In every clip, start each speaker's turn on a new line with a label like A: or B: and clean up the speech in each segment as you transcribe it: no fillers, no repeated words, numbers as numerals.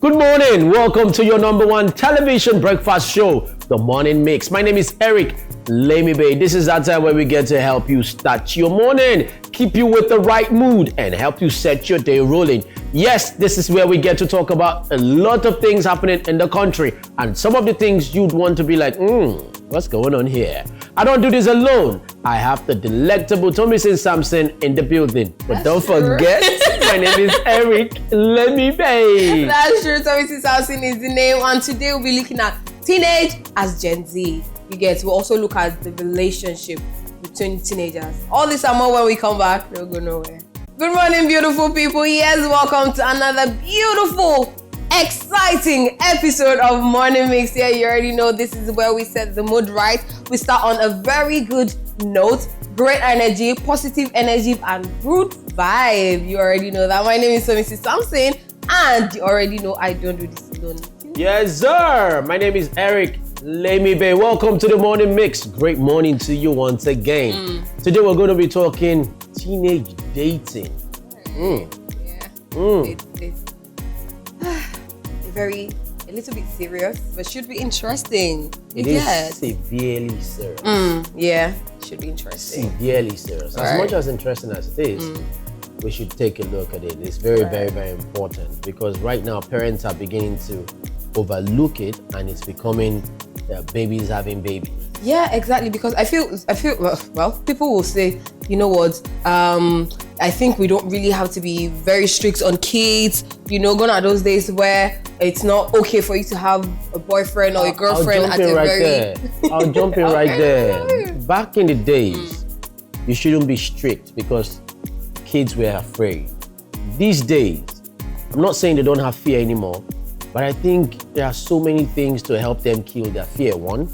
A: Good morning. Welcome to your number one television breakfast show, The Morning Mix. My name is Eric Lemibe. This is that time where we get to help you start your morning, keep you with the right mood, and help you set your day rolling. Yes, this is where we get to talk about a lot of things happening in the country, and some of the things you'd want to be like, what's going on here? I don't do this alone. I have the delectable Thomason Sampson in the building. But don't forget, my name is Eric Lemibe.
B: That's true. Thomason Sampson is the name. And today we'll be looking at teenage as Gen Z. We'll also look at the relationship between teenagers. All this and more when we come back. Don't go nowhere. Good morning, beautiful people. Yes, welcome to another beautiful, exciting episode of Morning Mix. Yeah, you already know this is where we set the mood right. We start on a very good note, great energy, positive energy, and good vibe. You already know that. My name is Thomason Sampson, and you already know I don't do this alone.
A: Yes, sir. My name is Eric Lemibe. Welcome to the Morning Mix. Great morning to you once again. Today we're going to be talking teenage dating.
B: A little bit serious, but should be interesting.
A: It is severely serious.
B: Should be interesting.
A: Severely serious. As much as interesting as it is, we should take a look at it. It's very, very, very important because right now parents are beginning to overlook it, and it's becoming babies having babies.
B: Yeah, exactly. Because I feel well, people will say, you know what, I think we don't really have to be very strict on kids. You know, gone are those days where it's not okay for you to have a boyfriend or a girlfriend
A: I'll jump in right there. Back in the days, you shouldn't be strict because kids were afraid. These days, I'm not saying they don't have fear anymore, but I think there are so many things to help them kill their fear, one.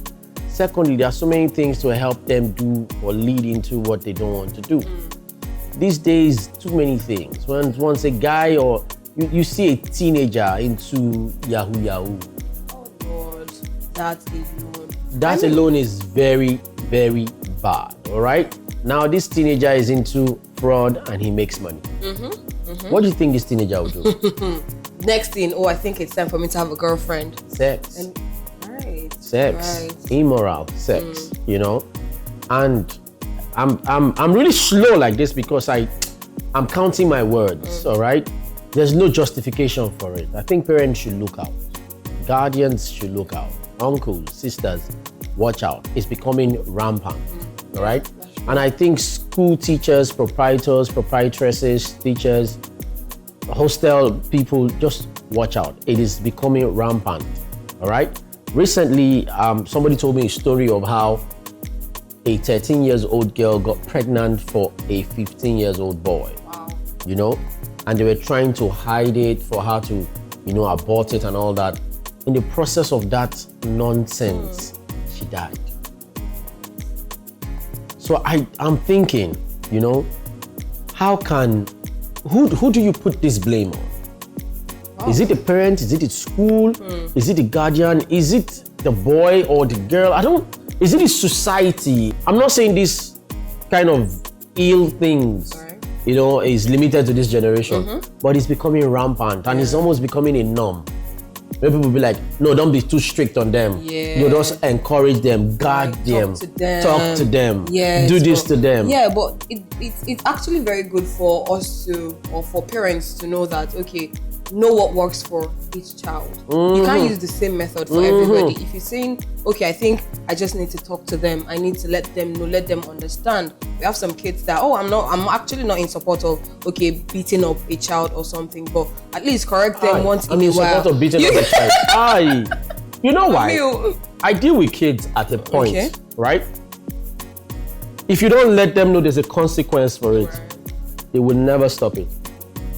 A: Secondly, there are so many things to help them do or lead into what they don't want to do. These days, too many things. Once a guy or you see a teenager into Yahoo.
B: Oh God,
A: that alone is very, very bad, all right? Now this teenager is into fraud and he makes money. What do you think this teenager will do?
B: Next thing, I think it's time for me to have a girlfriend.
A: Sex. Immoral sex, you know? And I'm really slow like this because I'm counting my words, all right? There's no justification for it. I think parents should look out. Guardians should look out. Uncles, sisters, watch out. It's becoming rampant, all right? And I think school teachers, proprietors, proprietresses, teachers, hostel people, just watch out. It is becoming rampant, all right? Recently, somebody told me a story of how a 13-year-old girl got pregnant for a 15-year-old boy.
B: Wow.
A: You know, and they were trying to hide it for her to, abort it and all that. In the process of that nonsense, she died. So I'm thinking, who do you put this blame on? Is it the parent? Is it the school? Is it the guardian? Is it the boy or the girl? Is it the society? I'm not saying this kind of ill things, is limited to this generation, but it's becoming rampant and it's almost becoming a norm. Where people be like, no, don't be too strict on them. Just encourage them, guard them, talk to them, do this to them.
B: Yeah, but it's actually very good for us or for parents to know that, know what works for each child. You can't use the same method for everybody. If you're saying, I think I just need to talk to them, I need to let them know, let them understand. We have some kids that, I'm actually not in support of, beating up a child or something, but at least correct them once in a while. I'm in support
A: of beating up a child. You know why? I deal with kids at a point, right? If you don't let them know there's a consequence for it, they will never stop it.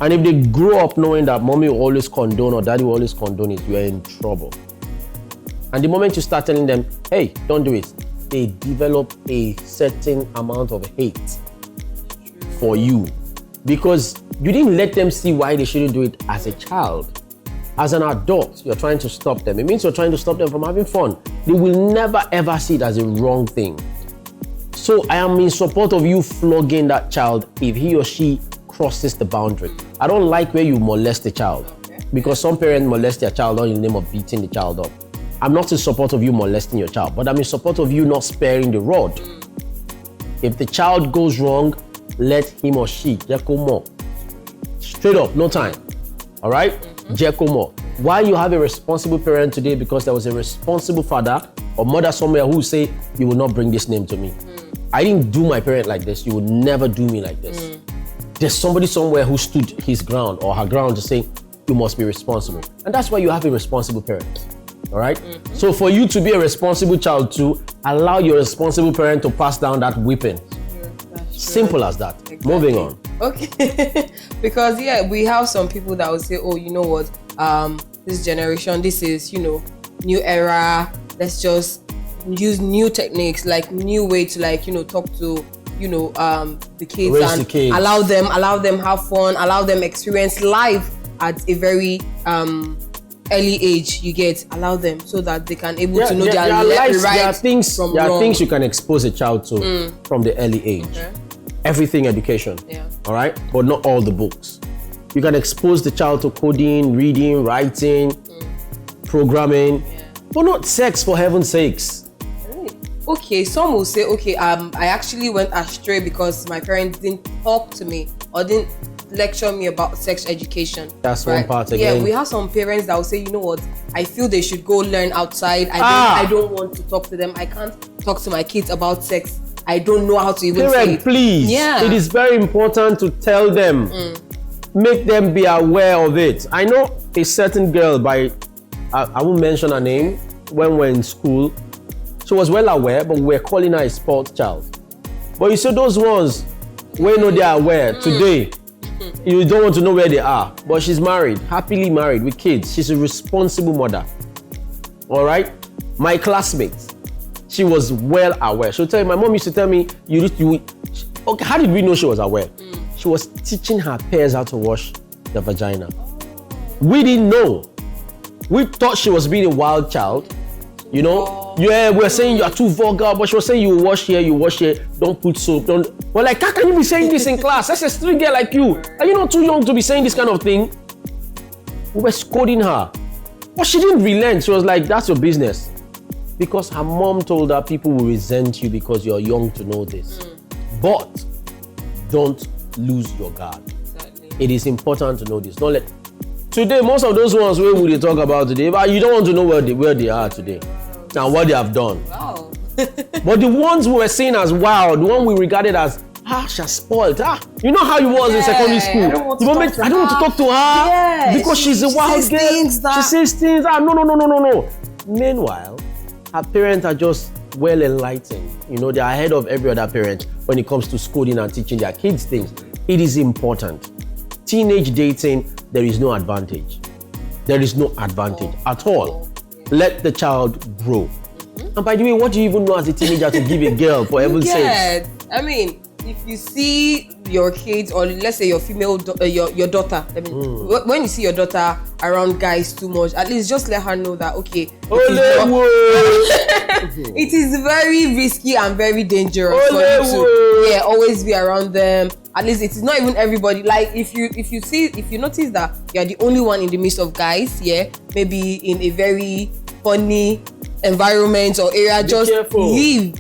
A: And if they grow up knowing that mommy will always condone or daddy will always condone it, you are in trouble. And the moment you start telling them, hey, don't do it, they develop a certain amount of hate for you because you didn't let them see why they shouldn't do it as a child. As an adult, you're trying to stop them. It means you're trying to stop them from having fun. They will never ever see it as a wrong thing. So I am in support of you flogging that child if he or she crosses the boundary. I don't like where you molest the child. Because some parents molest their child not in the name of beating the child up. I'm not in support of you molesting your child, but I'm in support of you not sparing the rod. If the child goes wrong, let him or she more. Straight up, no time. All right? More. Why you have a responsible parent today? Because there was a responsible father or mother somewhere who say, you will not bring this name to me. I didn't do my parent like this. You will never do me like this. There's somebody somewhere who stood his ground or her ground to say, you must be responsible. And that's why you have a responsible parent. All right? So for you to be a responsible child too, allow your responsible parent to pass down that whipping. Simple as that. Exactly. Moving on.
B: Okay. Because we have some people that will say, oh, you know what, this generation, this is, new era. Let's just use new techniques, like new way to talk to, the kids.
A: Raise
B: and
A: the kids.
B: allow them have fun, allow them experience life at a very early age. You get, allow them so that they can able to know their
A: lives,
B: right
A: there are things,
B: from
A: there are
B: wrong.
A: things you can expose a child to from the early age.
B: Okay.
A: Everything education.
B: Yeah.
A: All right? But not all the books. You can expose the child to coding, reading, writing, programming, but not sex, for heaven's sakes.
B: Okay, some will say, okay, I actually went astray because my parents didn't talk to me or didn't lecture me about sex education.
A: That's right? One part again.
B: Yeah, we have some parents that will say, you know what, I feel they should go learn outside. I don't want to talk to them. I can't talk to my kids about sex. I don't know how to even say it.
A: Please.
B: Yeah.
A: It is very important to tell them. Make them be aware of it. I know a certain girl I won't mention her name, when we're in school. She was well aware, but we're calling her a sports child. But you see those ones, when they are aware today, you don't want to know where they are. But she's married, happily married with kids. She's a responsible mother. All right? My classmate, she was well aware. She'll tell you, my mom used to tell me, okay, how did we know she was aware? She was teaching her peers how to wash the vagina. We didn't know. We thought she was being a wild child. We're saying you are too vulgar, but she was saying you wash here, don't put soap, don't. We're like, how can you be saying this in class? That's a street girl like you. Are you not too young to be saying this kind of thing? We were scolding her. But she didn't relent. She was like, that's your business. Because her mom told her people will resent you because you're young to know this. But don't lose your guard. Exactly. It is important to know this. Don't let. Today, most of those ones where we talk about today, but you don't want to know where they are today and what they have done. Wow. But the ones we were seeing as wild, the one we regarded as she's spoiled. You know how it was in secondary school. I don't want to talk to her because she's a wild girl. She says things. No. Meanwhile, her parents are just well enlightened. They are ahead of every other parent when it comes to schooling and teaching their kids things. It is important. Teenage dating, there is no advantage. There is no advantage at all. Let the child grow. And by the way, what do you even know as a teenager to give a girl, for heaven's sake?
B: I mean, if you see your kids, or let's say your female, your daughter, when you see your daughter around guys too much, at least just let her know that, okay, it is very risky and very dangerous for you to always be around them. At least it is not even everybody. Like if you notice that you are the only one in the midst of guys, maybe in a very funny environment or area, just leave.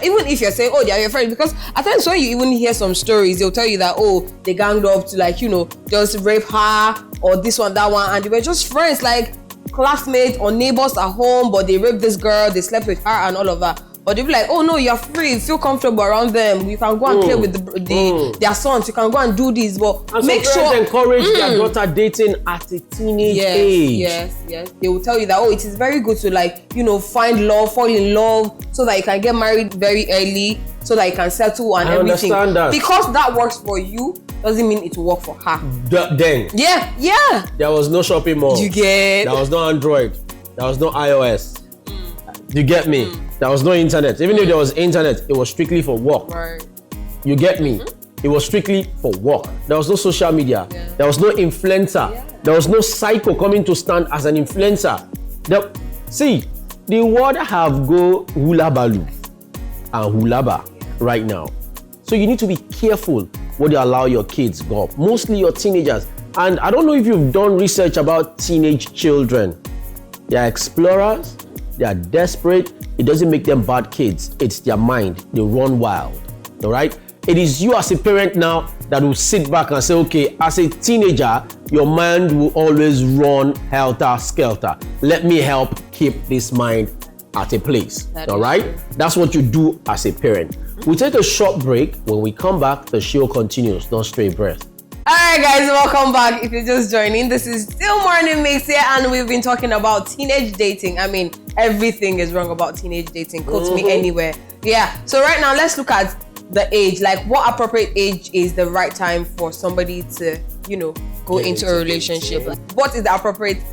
B: Even if you're saying, they are your friends, because at times when you even hear some stories, they'll tell you that, they ganged up to just rape her or this one, that one, and they were just friends, like classmates or neighbors at home, but they raped this girl, they slept with her and all of that. Or they'll be like, oh no, you're free, feel comfortable around them. You can go and play with their sons. You can go and do this, but
A: and
B: make
A: sure encourage their daughter dating at a teenage age.
B: Yes. They will tell you that it is very good to find love, fall in love, so that you can get married very early, so that you can settle and everything.
A: Understand that.
B: Because that works for you doesn't mean it will work for her.
A: Then.
B: Yeah.
A: There was no shopping mall.
B: You get.
A: There was no Android. There was no iOS. You get me? There was no internet. Even if there was internet, it was strictly for work. Right. You get me? It was strictly for work. There was no social media. Yeah. There was no influencer. Yeah. There was no psycho coming to stand as an influencer. The world have go hula balu and hulaba right now. So you need to be careful what you allow your kids go up. Mostly your teenagers. And I don't know if you've done research about teenage children. They are explorers, they are desperate. It doesn't make them bad kids. It's their mind. They run wild. All right? It is you as a parent now that will sit back and say, okay, as a teenager, your mind will always run helter-skelter. Let me help keep this mind at a place. All right? True. That's what you do as a parent. We'll take a short break. When we come back, the show continues. Don't stray breath.
B: All right, guys, welcome back. If you're just joining, this is still Morning Mix here, and we've been talking about teenage dating. I mean, everything is wrong about teenage dating. Quote me anywhere. Yeah. So right now, let's look at the age. Like, what appropriate age is the right time for somebody to, go into a relationship? Like, what is the appropriate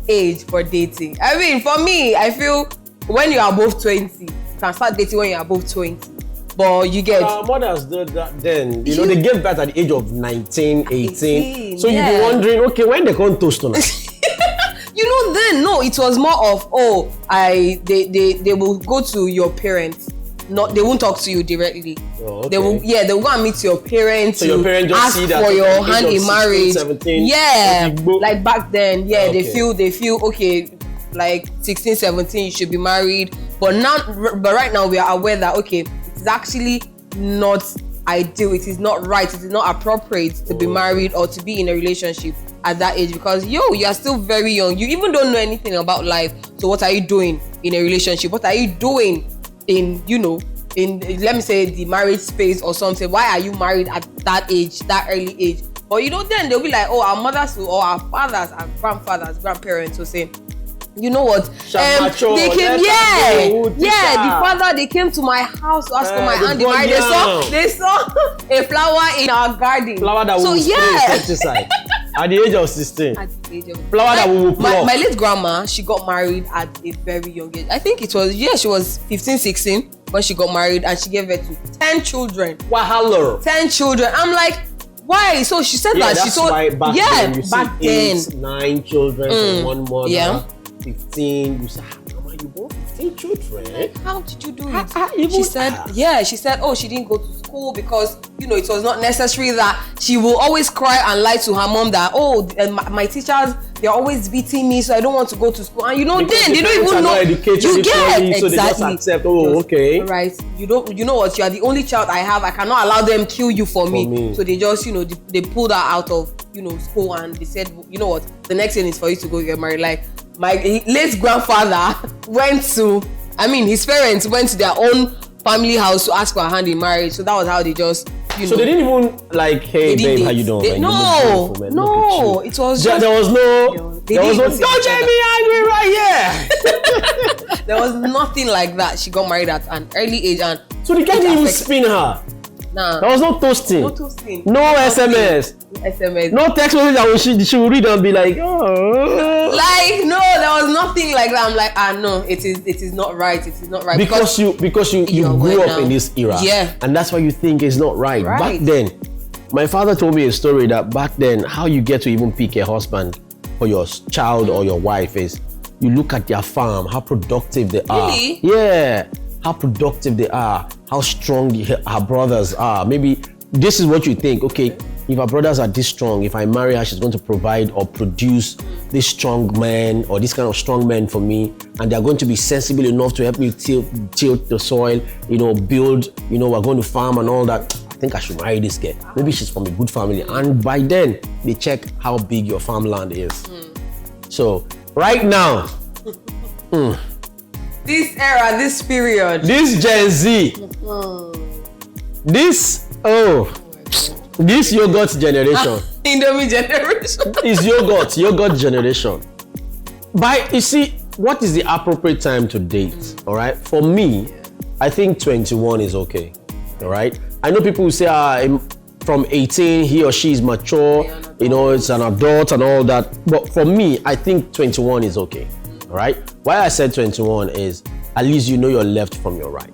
B: age for dating? I mean, for me, I feel when you are above 20, you can start dating when you're above 20. But you get...
A: mothers do that then. They give birth at the age of 19, 18. So you'll be wondering, okay, when they come toast on us?
B: Then, no, it was more of, they will go to your parents. They won't talk to you directly. Oh, okay. They will go and meet your parents. So your parents just ask see that for your hand in marriage. 17, yeah, like back then, they feel okay, like 16, 17, you should be married. But right now we are aware that it's actually not ideal. It is not right. It is not appropriate to be married or to be in a relationship at that age, because you are still very young. You even don't know anything about life. So what are you doing in a relationship? What are you doing in let me say the marriage space or something? Why are you married at that age, that early age? But then they'll be like, our mothers or our fathers, our grandfathers, grandparents will say, you know what? They came, the father, they came to my house to ask for my hand in marriage. They saw a flower in our garden.
A: Flower that will spray insecticide. At the age of 16. At the age of flower that will pluck.
B: My late grandma, she got married at a very young age. I think it was, she was 15, 16 when she got married, and she gave birth to 10 children.
A: Wahala.
B: 10 children. I'm like, why? So she said that she told,
A: back then, back then. 8, 9 children from one mother. Yeah. 15, you said, Mama, you born 15 children?
B: Like, how did you do it? She said, she didn't go to school because, it was not necessary. That she will always cry and lie to her mom that, my teachers, they're always beating me, so I don't want to go to school. And then they don't even know. You get exactly.
A: So they just accept, okay.
B: Right. You know what? You are the only child I have. I cannot allow them kill you for me. So they just, they pulled her out of, school, and they said, you know what? The next thing is for you to go get married. Like, my late grandfather his parents went to their own family house to ask for a hand in marriage. So that was how they just,
A: So they didn't even like, hey babe, how you doing?
B: No, it was just...
A: There was no, don't get me angry right here.
B: There was nothing like that. She got married at an early age, and...
A: So the guy didn't even spin her?
B: Nah.
A: There was no toasting.
B: No toasting.
A: No SMS. No text message that she would read and be like, oh.
B: Like, no, there was nothing like that. I'm like, no, it is not right. It is not right.
A: Because you grew up in this era.
B: Yeah.
A: And that's why you think it's not right. Back then, my father told me a story that back then, how you get to even pick a husband for your child or your wife is you look at their farm, how productive they are.
B: Really?
A: Yeah. How productive they are, how strong her brothers are. Maybe this is what you think, okay, if her brothers are this strong, if I marry her, she's going to provide or produce this strong man or this kind of strong man for me, and they're going to be sensible enough to help me tilt the soil, build, we're going to farm and all that. I think I should marry this girl. Maybe she's from a good family. And by then, they check how big your farmland is. So, right now,
B: this era, this period.
A: This Gen Z. This yogurt generation.
B: Indomie generation.
A: Is yogurt generation. You see, what is the appropriate time to date? All right. For me, I think 21 is okay. All right. I know people who say, from 18, he or she is mature. It's an adult and all that. But for me, I think 21 is okay. All right. Why I said 21 is at least you know your left from your right.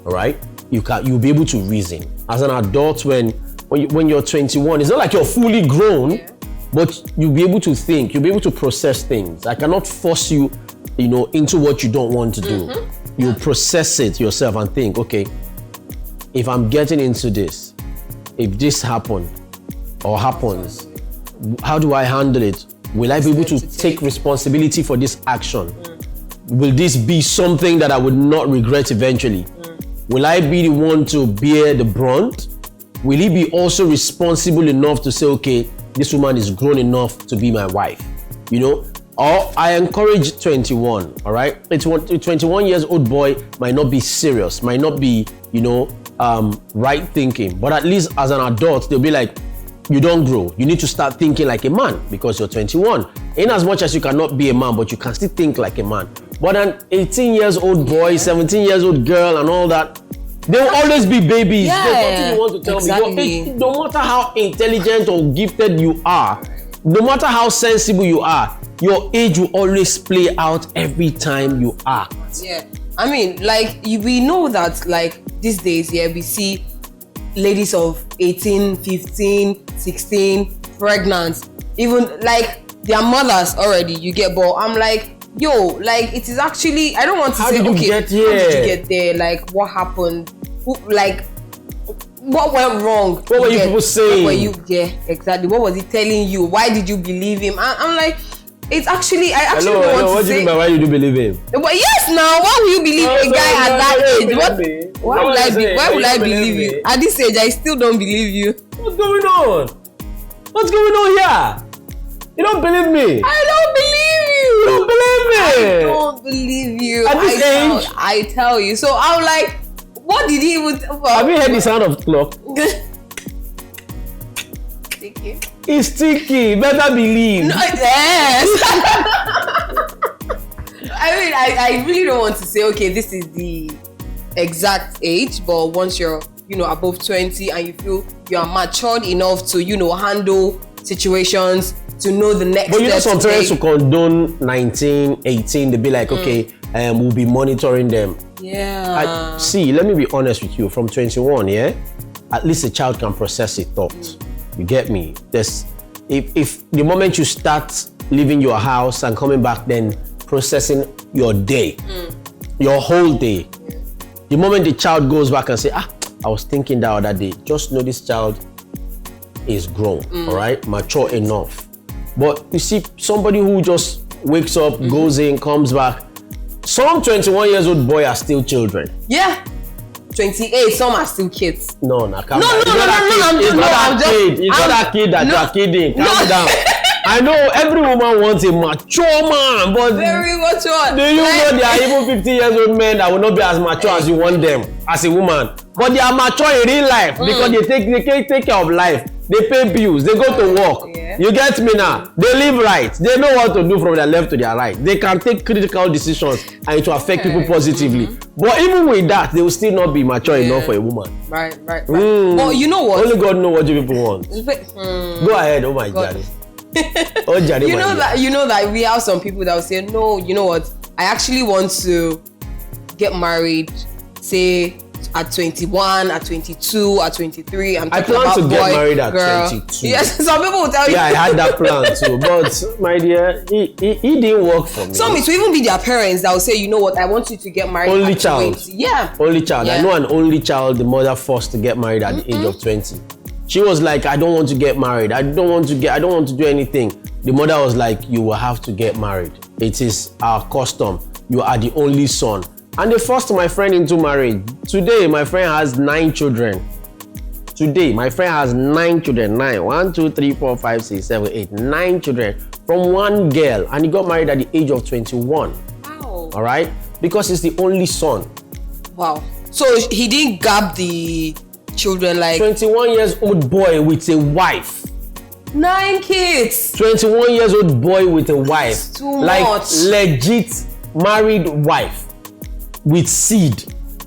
A: All right. You'll be able to reason as an adult when you're 21. It's not like you're fully grown, but you'll be able to think. You'll be able to process things. I cannot force you, into what you don't want to do. You process it yourself and think, okay, if I'm getting into this, if this happened or happens, how do I handle it? Will I be able to take responsibility for this action? Will this be something that I would not regret eventually? Will I be the one to bear the brunt? Will he be also responsible enough to say, okay, this woman is grown enough to be my wife? You know, or I encourage 21, all right? A 21 years old boy might not be serious, might not be, you know, right thinking, but at least as an adult, they'll be like, you don't grow. You need to start thinking like a man because you're 21. In as much as you cannot be a man, but you can still think like a man. But an 18 years old boy, 17 years old girl and all that, they will always be babies.
B: Yeah,
A: There's nothing you want to tell me. No matter how intelligent or gifted you are, no matter how sensible you are, your age will always play out every time you act.
B: Yeah. I mean, like, we know that, like, these days, yeah, we see ladies of 18, 15, 16, pregnant, even, like, their mothers already, you get, but I'm like, yo, like, it is actually, I don't want to say, okay, how did you get there? Like, what happened? Like, what went wrong?
A: What were you people saying?
B: What were you, yeah, exactly. What was he telling you? Why did you believe him? I'm like, it's actually, I actually don't want to
A: what
B: say.
A: What do you mean by why you do believe him?
B: But yes, now, why will you believe a guy at that age? Why would I believe you? At this age, I still don't believe you.
A: What's going on? What's going on here? You don't believe me?
B: I don't believe you.
A: You don't believe me?
B: I don't believe you.
A: At this age?
B: I tell you. So I'm like, what did he even...
A: Have you heard the sound of clock?
B: Sticky.
A: It's sticky. Better believe.
B: No, yes. I mean, I really don't want to say, okay, this is the exact age, but once you're, you know, above 20 and you feel you are matured enough to, you know, handle situations, to know the next
A: But you know,
B: step
A: some parents who condone 19, 18, they'll be like, okay, we'll be monitoring them.
B: Yeah.
A: See, let me be honest with you. From 21, yeah, at least a child can process a thought. You get me? If the moment you start leaving your house and coming back, then processing your day, your whole day. Yeah. The moment the child goes back and say, I was thinking that other day, just know this child is grown, all right, mature enough. But you see, somebody who just wakes up, goes in, comes back. Some 21 years old boy are still children.
B: Yeah. 28, some are still kids.
A: No, come
B: no,
A: down. It's not that kid that you are kidding. Calm down. I know every woman wants a mature man, but
B: very mature.
A: Do you know there are even 50 years old men that will not be as mature as you want them as a woman? But they are mature in real life because they take care of life. They pay bills. They go to work. Yeah. You get me now? They live right. They know what to do from their left to their right. They can take critical decisions and it will affect people positively. But even with that, they will still not be mature enough for a woman.
B: Right. Well, you know what?
A: Only God knows what you people want. Go ahead. Oh my God.
B: You know that we have some people that will say, no, you know what? I actually want to get married, say, at 21, at 22, at 23. I plan
A: to get married at 22.
B: Yes, some people will tell you.
A: Yeah, I had that plan too. But my dear, he didn't work for me.
B: Some it will even be their parents that will say, you know what, I want you to get married
A: only
B: at
A: child.
B: 20. Yeah.
A: Only child. Yeah. I know an only child, the mother forced to get married at the age of 20. She was like, I don't want to get married. I don't want to do anything. The mother was like, you will have to get married. It is our custom. You are the only son. And they forced my friend into marriage. Today, my friend has 9 children. Today, my friend has 9 children. 9. 1, 2, 3, 4, 5, 6, 7, 8. 9 children from one girl. And he got married at the age of 21.
B: Wow.
A: All right? Because he's the only son.
B: Wow. So he didn't gab the children like...
A: 21 years old boy with a wife.
B: 9 kids.
A: 21 years old boy with a wife.
B: Too
A: like
B: much.
A: Legit married wife. With seed.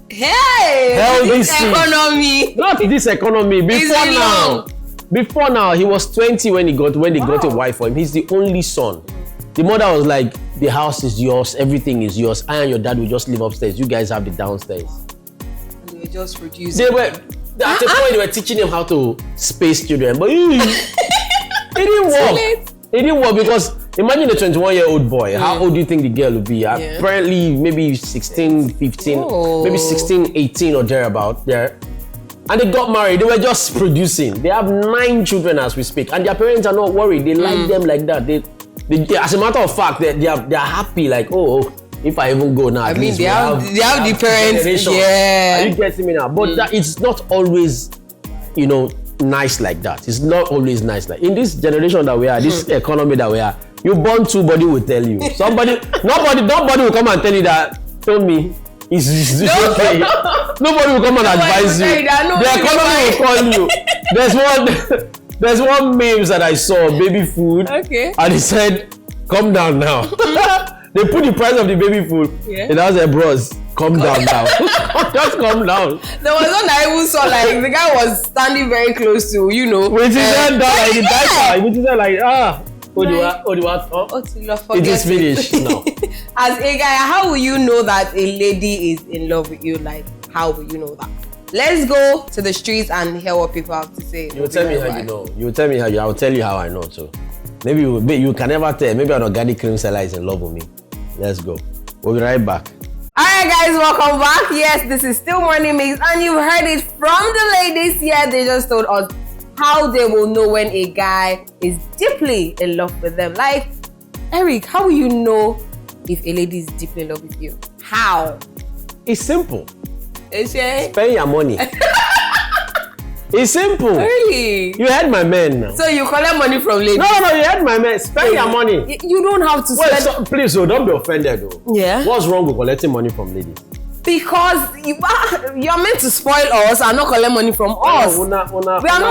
B: Hey!
A: Healthy
B: this
A: seed.
B: Economy.
A: Not this economy. Before now, he was 20 when they got a wife for him. He's the only son. The mother was like, the house is yours, everything is yours. I and your dad will just live upstairs. You guys have the downstairs.
B: And they were just producing. At
A: the point they were teaching him how to space children, but it didn't work. It didn't work because imagine a 21-year-old boy. How old do you think the girl would be? Yeah. Apparently, maybe 16, 15, maybe 16, 18 or thereabout. There. And they got married. They were just producing. They have 9 children as we speak, and their parents are not worried. They like them like that. They as a matter of fact, they are happy. Like, oh, if I even go now,
B: I mean, they have the parents.
A: Generation.
B: Yeah.
A: Are you getting me now? But it's not always, nice like that. It's not always nice like in this generation that we are, this economy that we are. You born 2, body will tell you. Nobody will come and tell you that. Tell me. It's okay. Nobody will come and advise you. The economy will call you. There's one memes that I saw, baby food.
B: Okay.
A: And he said, "Calm down now." They put the price of the baby food.
B: Yeah.
A: And I was like, bros, calm down now. Just calm down.
B: There was one I even saw, like, the guy was standing very close to,
A: With his head down, like the diaper. With his head like, it is finished now.
B: As a guy, how will you know that a lady is in love with you? Like, how will you know that? Let's go to the streets and hear what people have to say.
A: You tell me how you know. You tell me how you. I will tell you how I know too. Maybe you can never tell. Maybe an organic cream seller is in love with me. Let's go. We'll be right back.
B: Alright guys, welcome back. Yes, this is still Morning Mix, and you've heard it from the ladies here. They just told us how they will know when a guy is deeply in love with them. Like, Eric, how will you know if a lady is deeply in love with you? How?
A: It's simple.
B: Is it?
A: Spend your money. It's simple.
B: Really?
A: You had my man now.
B: So you collect money from ladies?
A: No, you had my man. Spend your money.
B: You don't have to spend.
A: Wait, please, don't be offended though.
B: Yeah.
A: What's wrong with collecting money from ladies?
B: Because you're meant to spoil us and not collect money from us. We are not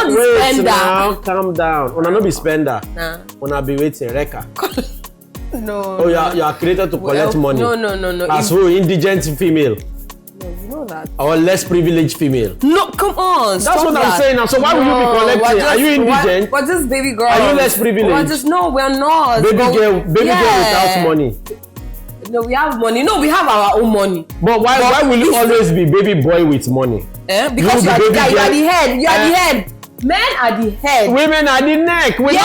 B: the spender.
A: Now, calm down. Una no be spender.
B: Nah.
A: Una be waiting, Reka.
B: No.
A: Oh, you are created to collect money.
B: No.
A: As who? Indigent female.
B: No, you know that.
A: Or less privileged female.
B: No, come on.
A: That's what I'm saying now. So why will you be collecting? Are you indigent?
B: But just baby girl.
A: Are you less privileged?
B: No, we're not.
A: Baby girl without money.
B: No, we have money. No, we have our own money.
A: But why will you always be baby boy with money?
B: Because you are the head. You are the head. Men are the head.
A: Women are the neck. We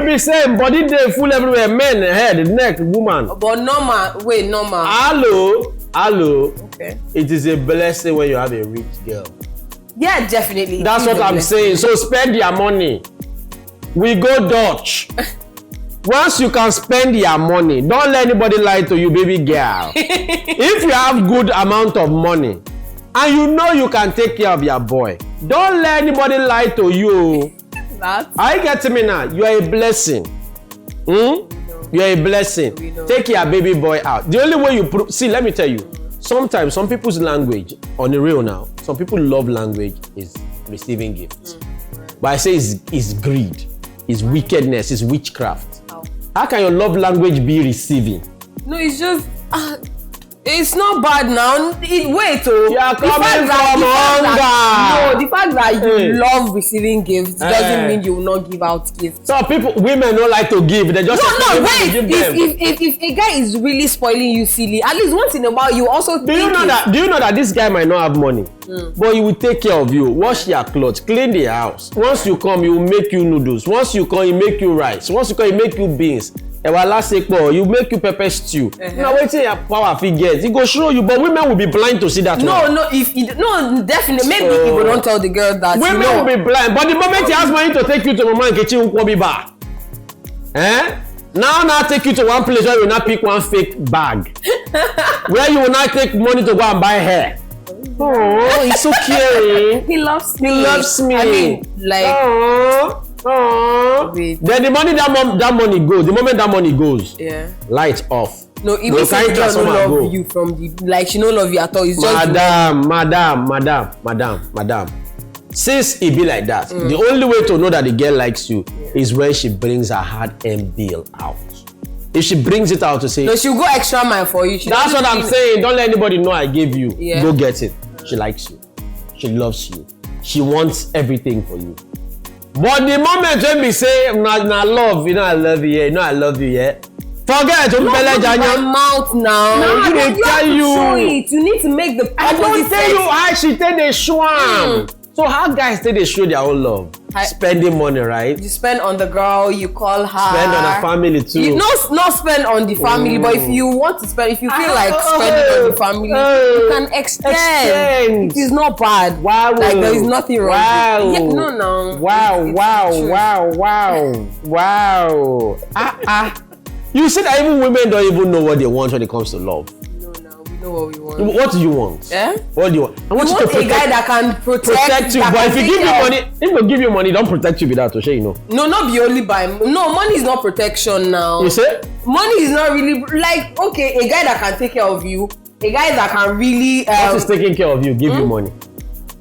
A: be same body they full everywhere. Men head, neck, woman.
B: But normal.
A: Hello.
B: Okay.
A: It is a blessing when you have a rich girl.
B: Yeah, definitely.
A: That's what I'm saying. So spend your money. We go Dutch. Once you can spend your money, don't let anybody lie to you, baby girl. If you have good amount of money and you know you can take care of your boy, don't let anybody lie to you. Are you getting me now? You are a blessing. You are a blessing. Take your baby boy out. The only way you prove, see, let me tell you, sometimes some people's language, on the real now, some people love language is receiving gifts. But I say it's greed, it's wickedness, it's witchcraft. How can your love language be receiving?
B: No, it's just it's not bad now. Wait,
A: you are coming from hunger.
B: No, the fact that you love receiving gifts doesn't mean you will not give out gifts.
A: So women don't like to give. They just
B: wait. If a guy is really spoiling you silly, at least once in a while you also
A: do you know that this guy might not have money, but he will take care of you, wash your clothes, clean the house. Once you come, he will make you noodles. Once you come, he make you rice. Once you come, he make you beans. You make you pepper stew. Now waiting your power figures. He go show you, but women will be blind to see that.
B: No, definitely. Maybe he will not tell the girl that.
A: Women will be blind, but the moment he has money to take you to Mama Nkechi Nkwobi bar, now take you to one place where you will not pick one fake bag, where you will not take money to go and buy hair. Oh, he's so caring.
B: He loves me.
A: I mean, like. Then the money that money goes. The moment that money goes, lights off.
B: No, even if she don't love you from the she don't love you at all. It's just
A: madam. Since it be like that, the only way to know that the girl likes you is when she brings her hard-earned bill out. If she brings it out to say,
B: no, she'll go extra mile for you.
A: That's what I'm saying. Don't let anybody know I gave you. Go get it. She likes you. She loves you. She wants everything for you. But the moment when we say, nah, love, I love you, I love you, forget to
B: my mouth now.
A: No, I don't tell you.
B: Show it. You need to make the.
A: I don't tell you how she take the show. So how guys take they show their own love? spending money, right?
B: You spend on the girl, you call her.
A: Spend on her family too.
B: You not spend on the family, but if you want to spend, if you feel like spending on the family, you can extend. It is not bad.
A: Wow.
B: Like there is nothing wrong.
A: Wow.
B: Yeah, no.
A: Wow. You said that even women don't even know what they want when it comes to love.
B: We know what we want.
A: What do you want?
B: Yeah?
A: What do you want? I want you to
B: a guy that can protect
A: you. But if he give you money, if he give you money, don't protect you without to share, you know.
B: No, not be only by. No, money is not protection now.
A: You say?
B: Money is not really like, okay, a guy that can take care of you, a guy that can really.
A: What is taking care of you? Give you money.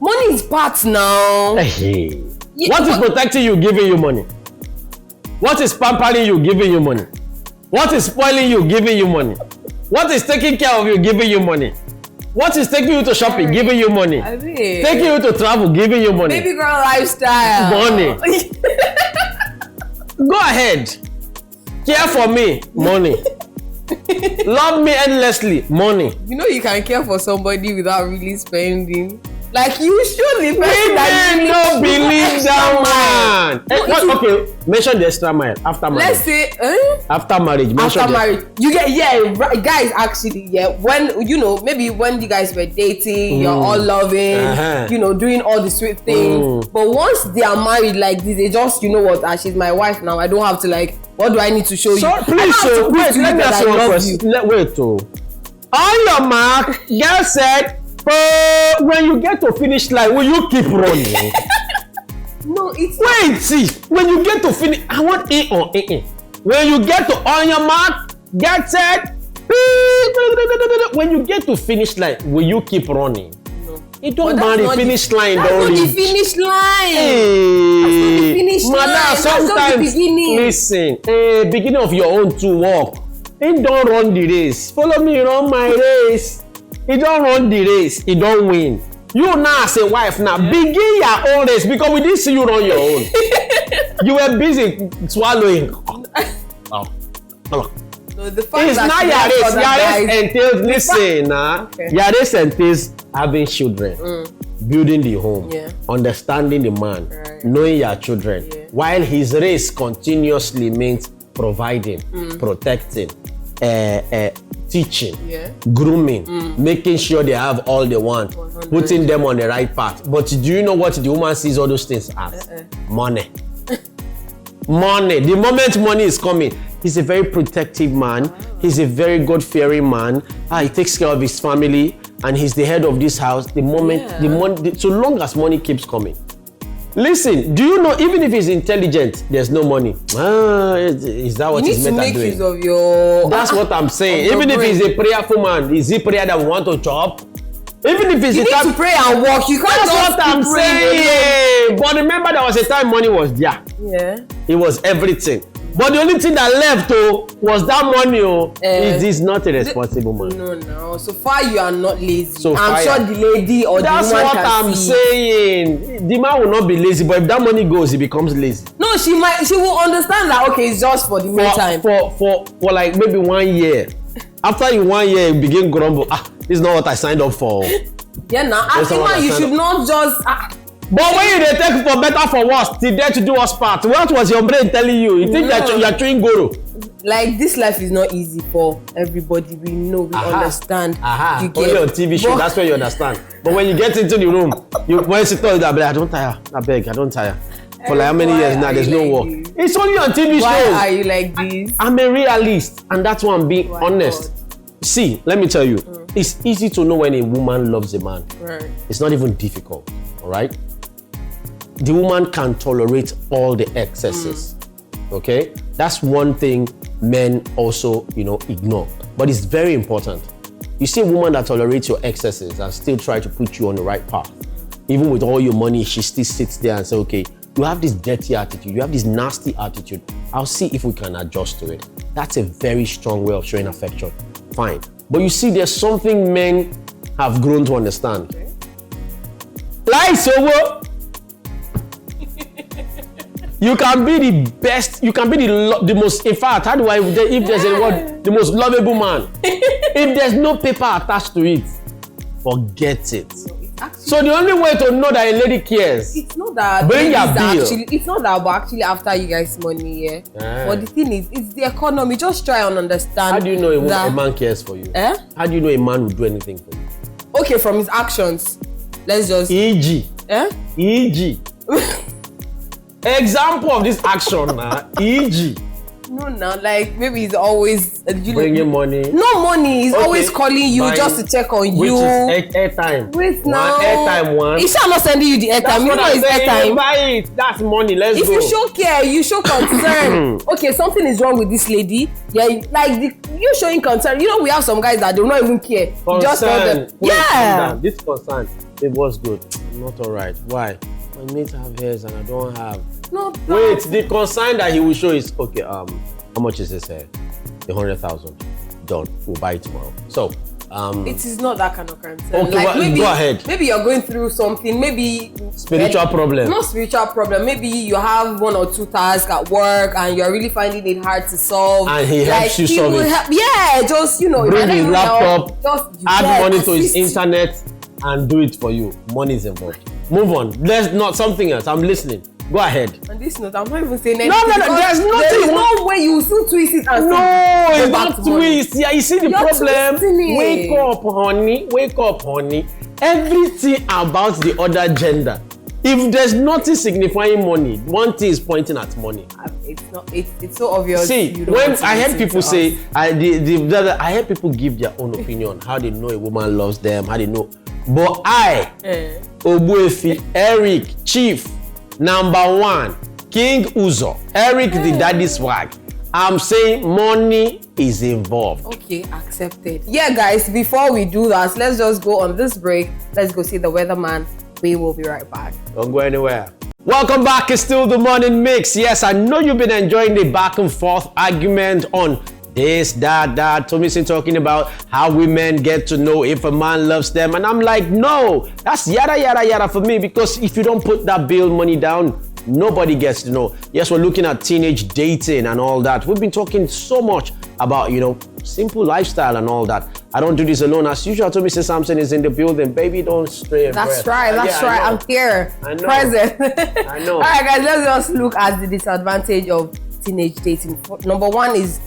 B: Money is part now.
A: Hey. What is protecting you? Giving you money. What is pampering you? Giving you money. What is spoiling you? Giving you money. What is taking care of you? Giving you money. What is taking you to shopping? Giving you money. Taking you to travel? Giving you money.
B: Baby girl lifestyle.
A: Money. Go ahead. Care for me. Money. Love me endlessly. Money.
B: You know you can care for somebody without really spending. Like you should be person that
A: you don't believe that man. Okay, mention the extra mile after marriage.
B: Let's say
A: after marriage.
B: After marriage, you get guys actually when you know maybe when you guys were dating, you're all loving, you know, doing all the sweet things. But once they are married like this, they just you know what? She's my wife now. I don't have to like. What do I need to show you?
A: Please, wait. Let me ask you one question. Wait, on your mark, girl said. When you get to finish line, will you keep running?
B: No, it's
A: wait. See, when you get to finish, I want A or A. When you get to on your mark, get set. When you get to finish line, will you keep running?
B: No.
A: It don't matter. Finish line, don't reach.
B: That's not the finish line.
A: Hey,
B: that's not the finish line.
A: Sometimes listen. Beginning of your own to walk. It don't run the race. Follow me, run my race. He don't run the race, he don't win. You now as a wife now, begin your own race because we didn't see you run your own. You were busy swallowing.
B: No, the fact
A: it's not your race. Your race entails, your race entails having children, building the home, understanding the man, knowing your children, while his race continuously means providing, protecting, teaching, grooming, making sure they have all they want, 100. Putting them on the right path. But do you know what the woman sees all those things as? Money. Money. The moment money is coming, he's a very protective man. He's a very God-fearing man. He takes care of his family, and he's the head of this house. The moment, so long as money keeps coming. Listen, do you know even if he's intelligent, there's no money? Is that what he's meant to do?
B: Use of your.
A: That's what I'm saying. Even if he's a prayerful man, is he prayer that we want to chop? Even if he's
B: you need to pray and walk. You can't.
A: That's what I'm saying. But remember, there was a time money was there.
B: Yeah.
A: It was everything. But the only thing that left was that money. It is not a responsible man.
B: No. So far you are not lazy.
A: So
B: I'm sure the lady or the woman can see.
A: That's what I'm saying. The man will not be lazy, but if that money goes, he becomes lazy.
B: No, she will understand that okay, it's just for the meantime.
A: For like maybe 1 year. After 1 year, you begin grumble. This is not what I signed up for.
B: Yeah, now as a man, you should not just.
A: But when you take for better for worse, till there to do us part, what was your brain telling you? You think that you're chewing goro?
B: Like this life is not easy for everybody. We know, we understand.
A: You get only on TV show, that's where you understand. But when you get into the room, when you sit down, I don't tire. I beg, I don't tire. For like how many years now, there's no work. It's only on TV shows.
B: Why are you like this?
A: I'm a realist, and that's why I'm being honest. See, let me tell you, it's easy to know when a woman loves a man.
B: Right.
A: It's not even difficult, all right? The woman can tolerate all the excesses, okay? That's one thing men also, ignore. But it's very important. You see a woman that tolerates your excesses and still try to put you on the right path. Even with all your money, she still sits there and says, okay, you have this dirty attitude, you have this nasty attitude. I'll see if we can adjust to it. That's a very strong way of showing affection. Fine. But you see, there's something men have grown to understand.
B: Okay.
A: Lies over. You can be the best, you can be the most, in fact, how do I, if there's a word, the most lovable man. If there's no paper attached to it, forget it.
B: No, it Actually,
A: so the only way to know that a lady cares,
B: it's not that
A: bring your bill.
B: Actually, it's not that, but actually after you guys' money, yeah. But the thing is, it's the economy. Just try and understand.
A: How do you know a man cares for you? How do you know a man will do anything for you?
B: Okay, from his actions. Let's just
A: E.g. E.g. Example of this action now. E.g.
B: No, like maybe he's always
A: bringing money.
B: No money. He's always calling you just to check on you.
A: Which is airtime.
B: Wait now.
A: Airtime one.
B: He shall not sending you the airtime. You know it's airtime.
A: Buy it. That's money. Let's go.
B: If you show care, you show concern. Okay, something is wrong with this lady. Yeah, like you showing concern. You know we have some guys that do not even care.
A: Concern.
B: Just tell them. Yeah.
A: This concern. It was good. Not alright. Why? My mates have hairs and I don't have.
B: No.
A: Wait, the concern that he will show is okay. How much is this hair? 100,000. Done. We'll buy it tomorrow. So,
B: it is not that kind of concern.
A: Okay, like well, maybe, go ahead.
B: Maybe you're going through something. Maybe
A: spiritual problem.
B: Not spiritual problem. Maybe you have 1 or 2 tasks at work and you're really finding it hard to solve.
A: And he helps you solve it.
B: Just
A: bring his laptop, add money to his internet, and do it for you. Money is involved. Move on. There's not something else. I'm listening. Go ahead.
B: On this note, I'm not even saying anything.
A: No. There's nothing.
B: There is no way you still twist it and
A: no, it's not twist. Yeah, you see the problem.
B: Wake
A: up, honey. Everything about the other gender. If there's nothing signifying money, one thing is pointing at money.
B: It's so obvious.
A: See, when I heard people say, I heard people give their own opinion, how they know a woman loves them, how they know. But Obuefi, Eric, Chief, number 1, King Uzo, Eric the daddy swag. I'm saying money is involved.
B: Okay, accepted. Yeah, guys, before we do that, let's just go on this break. Let's go see the weatherman. We will be right back.
A: Don't go anywhere. Welcome back. It's still the morning mix. Yes, I know you've been enjoying the back and forth argument on this, that. Tomisin talking about how women get to know if a man loves them. And I'm like, no, that's yada for me, because if you don't put that bill money down, nobody gets to know. Yes, we're looking at teenage dating and all that. We've been talking so much about, simple lifestyle and all that. I don't do this alone. As usual, Tomisin Samson is in the building. Baby, don't stray.
B: That's right. I'm here.
A: I know.
B: Present.
A: I know.
B: All right, guys, let's just look at the disadvantage of teenage dating. Number 1 is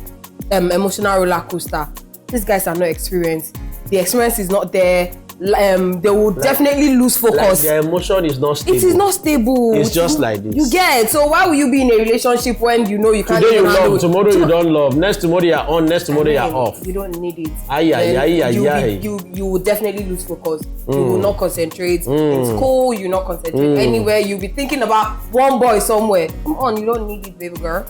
B: emotional roller coaster. These guys are not experienced. The experience is not there. They will definitely lose focus.
A: Their emotion is not stable.
B: It is not stable.
A: It's just like this.
B: You get. So why will you be in a relationship when you know you can't?
A: Today you love, tomorrow you don't love. Next tomorrow you're on, next tomorrow you're off.
B: You don't need it.
A: You
B: will definitely lose focus. You will not concentrate. In school, you not concentrate. Anywhere, you'll be thinking about one boy somewhere. Come on, you don't need it, baby girl.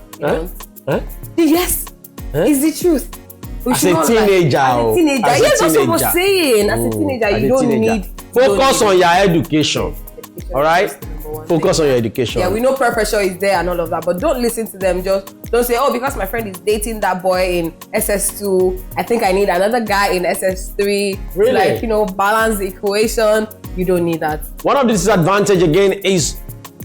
B: Yes. It's the truth.
A: As a teenager,
B: yes, that's what I'm saying. As a teenager, you don't need.
A: Focus on your education. All right? Focus on your education.
B: Yeah, we know peer pressure is there and all of that, but don't listen to them. Just don't say, oh, because my friend is dating that boy in SS2, I think I need another guy in SS3.
A: Really?
B: Like, balance the equation. You don't need that.
A: One of the disadvantages again is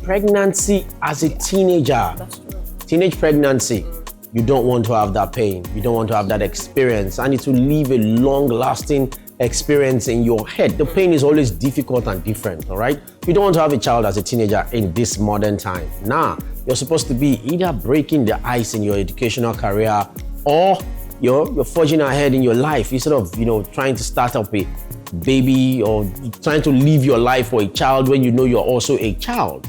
A: pregnancy as a teenager.
B: That's true.
A: Teenage pregnancy. You don't want to have that pain. You don't want to have that experience. And it will leave a long-lasting experience in your head. The pain is always difficult and different, all right? You don't want to have a child as a teenager in this modern time. Nah, you're supposed to be either breaking the ice in your educational career, or you're forging ahead in your life instead of, trying to start up a baby or trying to live your life for a child when you know you're also a child.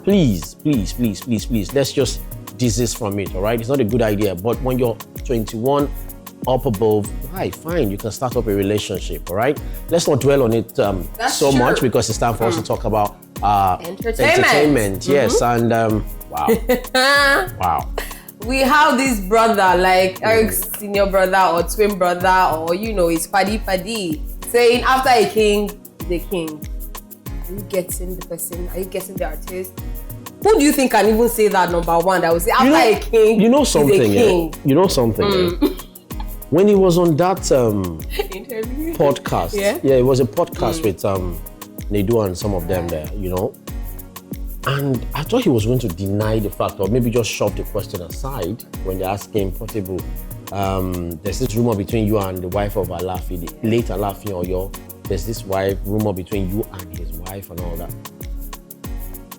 A: Please, let's just desist from it, all right? It's not a good idea. But when you're 21 up above, fine, you can start up a relationship, all right? Let's not dwell on it so much, because it's time for us to talk about entertainment. Yes, and wow.
B: We have this brother, like Eric's senior brother or twin brother, or his paddy, saying after a king is a king. Are you getting the person? Are you getting the artist? Who do you think can even say that? Number 1, that will say after a king,
A: something,
B: is a king.
A: When he was on that podcast, it was a podcast with Nedu and some of them there, and I thought he was going to deny the fact, or maybe just shove the question aside when they asked him, Portable, there's this rumor between you and the wife of Alafi, the late Alafi Oyo. there's this rumor between you and his wife and all that.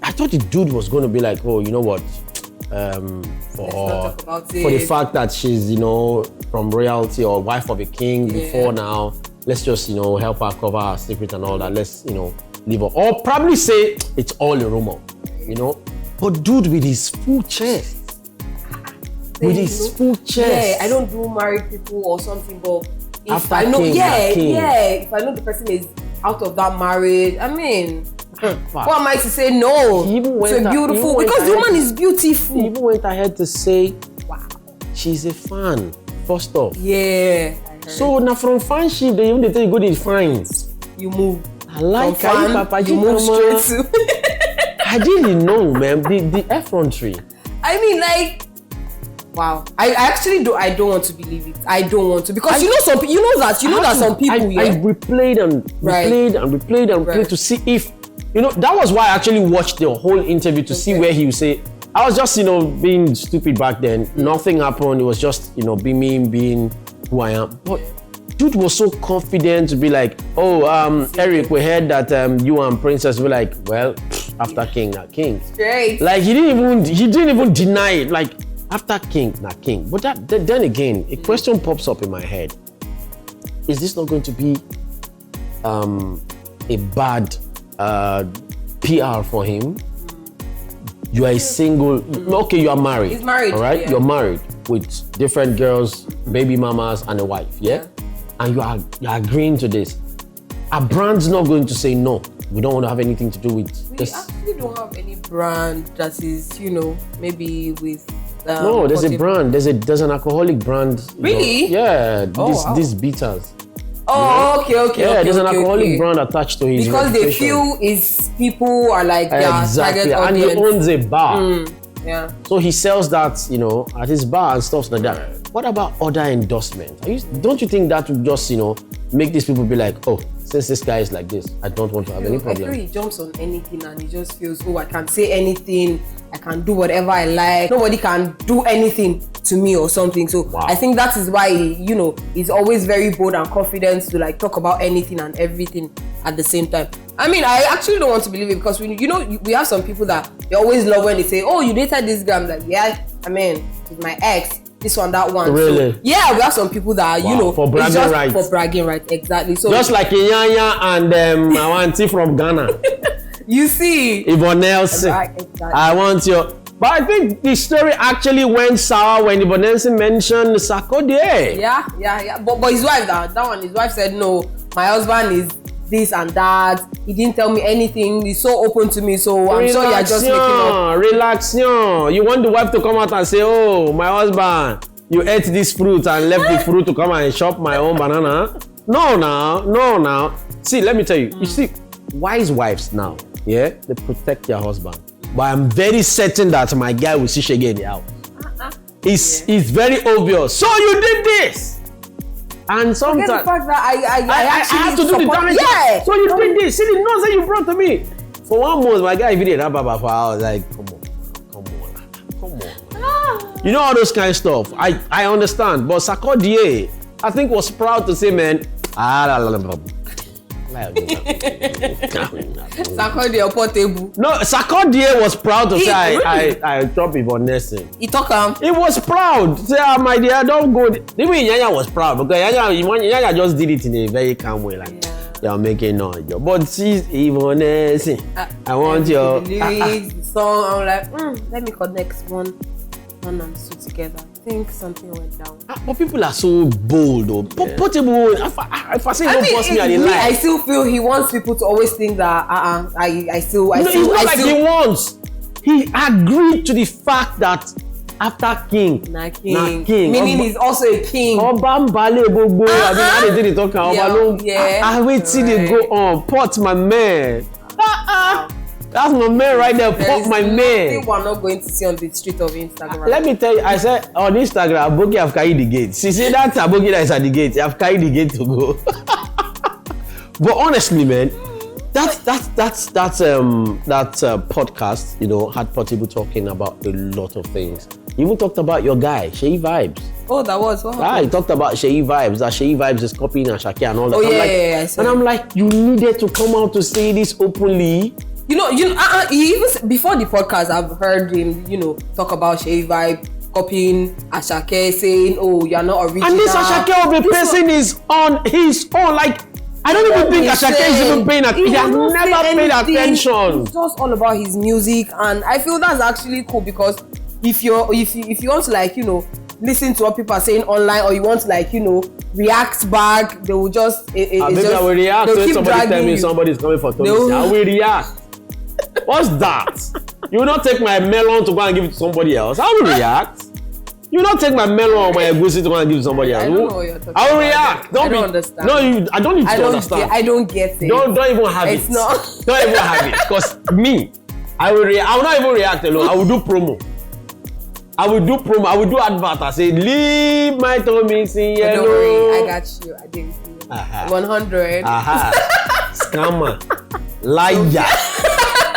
A: I thought the dude was going to be like, oh, you know what? For the fact that she's, from royalty or wife of a king before now, let's just, help her cover her secret and all that. Let's, leave her. Or probably say it's all a rumor, But dude with his full chest. With his full chest.
B: Yeah, I don't do married people or something, but if
A: After
B: I know,
A: king,
B: if I know the person is out of that marriage, I mean, what am I to say no? It's beautiful because the woman is beautiful.
A: He even went ahead to say, wow, she's a fan, first off.
B: Yeah.
A: So now from fanship, they even tell you go to fine.
B: You move.
A: I like
B: fan,
A: Papa,
B: you move straight to.
A: I didn't know, man. The effrontery.
B: I mean, like, wow. I actually do. I don't want to believe it. I don't want to because that some people.
A: I replayed and replayed to see if that was why I actually watched the whole interview to see where he would say. I was just being stupid back then. Nothing happened. It was just being who I am. But dude was so confident to be like, oh, Eric, we heard that you and Princess were like, well, after king, not king.
B: Great.
A: Like he didn't even deny it. Like after king, not king. But then again, a question pops up in my head. Is this not going to be a bad PR for him? You are a single. Okay, you are married.
B: He's married.
A: All right,
B: yeah.
A: You're married with different girls, baby mamas, and a wife. Yeah, and you are agreeing to this. A brand's not going to say no. We don't want to have anything to do with this.
B: We actually don't have any brand that is, maybe with.
A: No, there's a brand. There's an alcoholic brand.
B: Really?
A: Yeah. These bitters.
B: Oh, okay.
A: Yeah, there's an alcoholic brand attached to his
B: because they feel is people are like their target audience.
A: And he owns a bar.
B: Yeah.
A: So he sells that, at his bar and stuff like that. What about other endorsements? Don't you think that would just, make these people be like, oh, since this guy is like this, I don't want to have any problem.
B: I feel he jumps on anything and he just feels, I can say anything, I can do whatever I like. Nobody can do anything to me or something. So I think that is why he, he's always very bold and confident to like talk about anything and everything at the same time. I mean, I actually don't want to believe it because we have some people that they always love when they say, oh, you dated this guy. I'm like, yeah, I mean, it's my ex. This one, that one.
A: Really?
B: So, yeah, we have some people that
A: for bragging rights.
B: For bragging rights, exactly. So
A: just like Inyanya and our auntie from Ghana.
B: You see,
A: Yvonne Nelson.
B: Right, exactly.
A: I want your. But I think the story actually went sour when Yvonne Nelson mentioned Sarkodie.
B: Yeah. But his wife, that one, his wife said no. My husband is this and that. He didn't tell me anything. He's so open to me. So I'm sure you're just making up.
A: Relaxation. You want the wife to come out and say, oh, my husband, you ate this fruit and left the fruit to come and chop my own banana? No, now. See, let me tell you. You see, wise wives now, they protect their husband. But I'm very certain that my guy will see Shege in the house. It's very obvious. So you did this. And sometimes
B: the fact that I
A: have to do the damage.
B: Yeah.
A: So you did this. See the nose that you brought to me. For 1 month, my guy video that baba for I was like, come on. You know all those kind of stuff. I understand. But Sarkodie, I think was proud to say, man,
B: Sarkodie portable.
A: No, Sarkodie was proud to say I drop Yvonne Nelson.
B: He talk him.
A: He was proud. Say, my dear, don't go. Even Yanya was proud because Yanya just did it in a very calm way, like you're making noise. But she's Yvonne Nelson. I want your
B: lyrics, the song. I'm like, let me connect one and two together. I think something went down.
A: But people are so bold, though. Portable. If I say don't force me,
B: I still feel he wants people to always think that
A: it's not like he wants. He agreed to the fact that after king,
B: na king. Meaning he's also a king.
A: Obambale Bobo. I mean, how they did it talking about? I wait till they go on. Pot my man. That's my man right there. Pop my man.
B: We're not going to see on the street of Instagram.
A: Let me tell you, I said on Instagram, Aboki have carried the gate. See, that's Aboki that is at the gate. You have carried the gate to go. But honestly, man, that podcast, had Portable talking about a lot of things. He even talked about your guy, Shay Vibes.
B: Oh, that was what happened?
A: He talked about Sheyi Vibes, that Sheyi Vibes is copying Ashake and all that.
B: Oh, yeah,
A: and I'm like, you needed to come out to say this openly.
B: He even before the podcast, I've heard him, talk about Sheyi Vibe copying Ashake, saying, "Oh, you're not original."
A: And this Ashake of a person is on his own. Like, I don't even think Ashake is even paying attention. He has never paid attention.
B: It's just all about his music, and I feel that's actually cool because if you want to listen to what people are saying online, or you want to react back, they will just
A: I will react when somebody tell me somebody's coming for Tommy. I will react. What's that? You will not take my melon to go and give it to somebody else. I will react. You will not take my melon or my egusi to go and give it to somebody else.
B: I don't know what you're talking about.
A: I will react.
B: I don't understand.
A: No, I don't need to understand.
B: I don't get it.
A: Don't even have
B: it's
A: it.
B: Not.
A: Don't even have it. Because me, I will not even react alone. I will do promo. I will do advert. I say, leave my tummy in yellow.
B: Don't worry, I got you. I did with you. 100.
A: Scammer. Liar.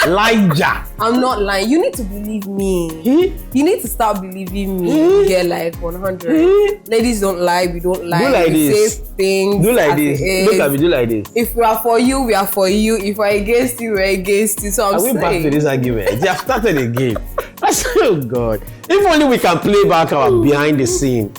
B: I'm not lying. You need to believe me. You need to start believing me. You get like 100. Ladies don't lie. We don't lie.
A: Do like this.
B: Say things.
A: Do like this. Look at me. Do like this.
B: If we are for you, we are for you. If we're against you, we're against you. So I'm saying.
A: Are we back to this argument? They have started a game. Oh God. If only we can play back our behind the scene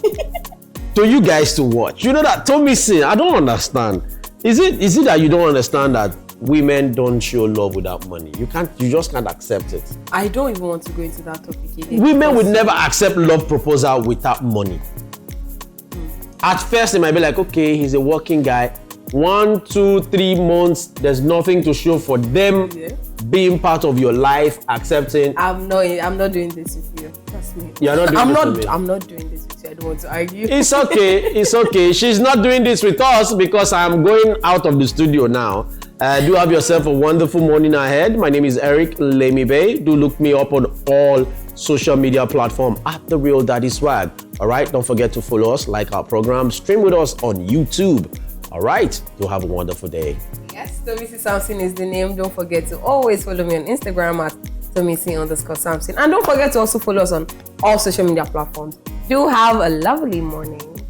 A: to you guys to watch. You know that Tommy Sin, I don't understand. Is it that you don't understand that women don't show love without money? You just can't accept it.
B: I don't even want to go into that topic again.
A: Women would never accept love proposal without money. At first, it might be like, okay, he's a working guy. 1, 2, 3 months, there's nothing to show for them being part of your life, accepting.
B: I'm not doing this with you. Trust me.
A: You're not doing this with me.
B: I'm not doing this with you. I don't want to argue.
A: It's okay. She's not doing this with us because I'm going out of the studio now. Do have yourself a wonderful morning ahead. My name is Eric Lemibe. Do look me up on all social media platforms at The Real Daddy Swag. All right, don't forget to follow us, like our program, stream with us on YouTube. All right, you have a wonderful day.
B: Yes, Tomisi Samson is the name. Don't forget to always follow me on Instagram at Tomisi_Samson. And don't forget to also follow us on all social media platforms. Do have a lovely morning.